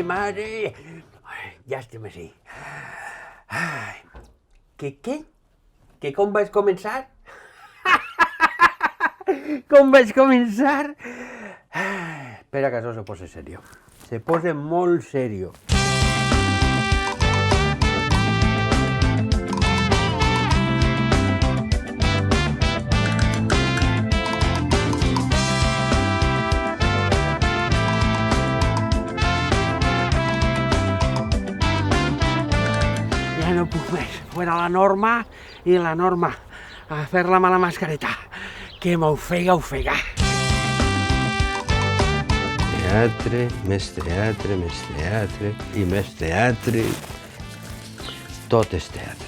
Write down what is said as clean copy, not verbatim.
mare. Ai, ja estem així. Ai, què? Que com vaig començar? Com vaig començar? Espera que això se posa serio. Se posa molt serio. Ja no puc més. Fuera la Norma i la Norma a fer-la mala mascareta. Que m'ofega. Teatre, més teatre i més teatre. Tot és teatre.